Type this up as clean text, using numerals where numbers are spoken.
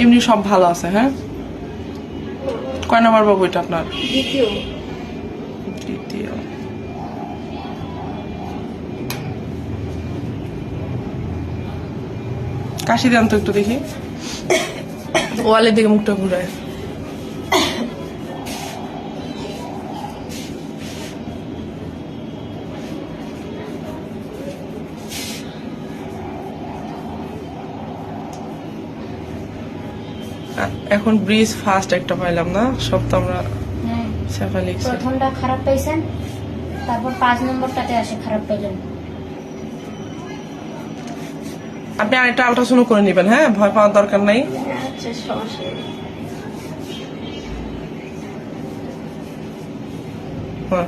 এমনি সব ভালো আছে। হ্যাঁ, কয় নাম্বার বাবু এটা আপনার? দ্বিতীয়। কাশি দেন তো একটু দেখি, ওয়ালের দিকে মুখটা ঘুরায়। এখন ব্রিজ ফার্স্ট একটা পাইলাম না, সব তো আমরা শেফা লিখছি। প্রথমটা খারাপ পাইছেন, তারপর 5 নম্বরটাতে আসে খারাপ পাইলেন। আপনি আরেকটা আল্ট্রাসাউন্ড করে নেবেন। হ্যাঁ, ভয় পাওয়ার দরকার নাই। আচ্ছা, সমস্যা নেই। হ্যাঁ।